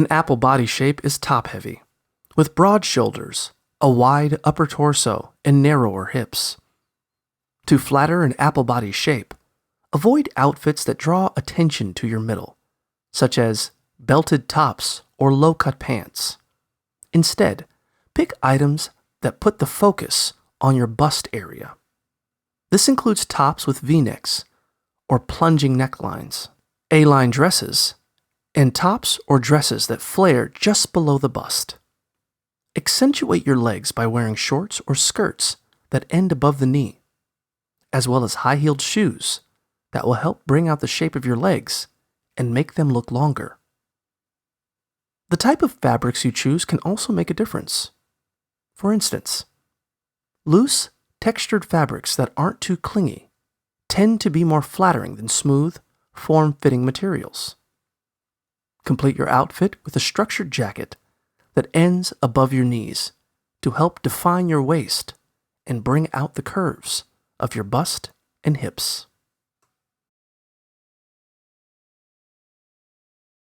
An apple body shape is top-heavy, with broad shoulders, a wide upper torso, and narrower hips. To flatter an apple body shape, avoid outfits that draw attention to your middle, such as belted tops or low-cut pants. Instead, pick items that put the focus on your bust area. This includes tops with V-necks or plunging necklines, A-line dresses, and tops or dresses that flare just below the bust. Accentuate your legs by wearing shorts or skirts that end above the knee, as well as high-heeled shoes that will help bring out the shape of your legs and make them look longer. The type of fabrics you choose can also make a difference. For instance, loose, textured fabrics that aren't too clingy tend to be more flattering than smooth, form-fitting materials. Complete your outfit with a structured jacket that ends above your knees to help define your waist and bring out the curves of your bust and hips.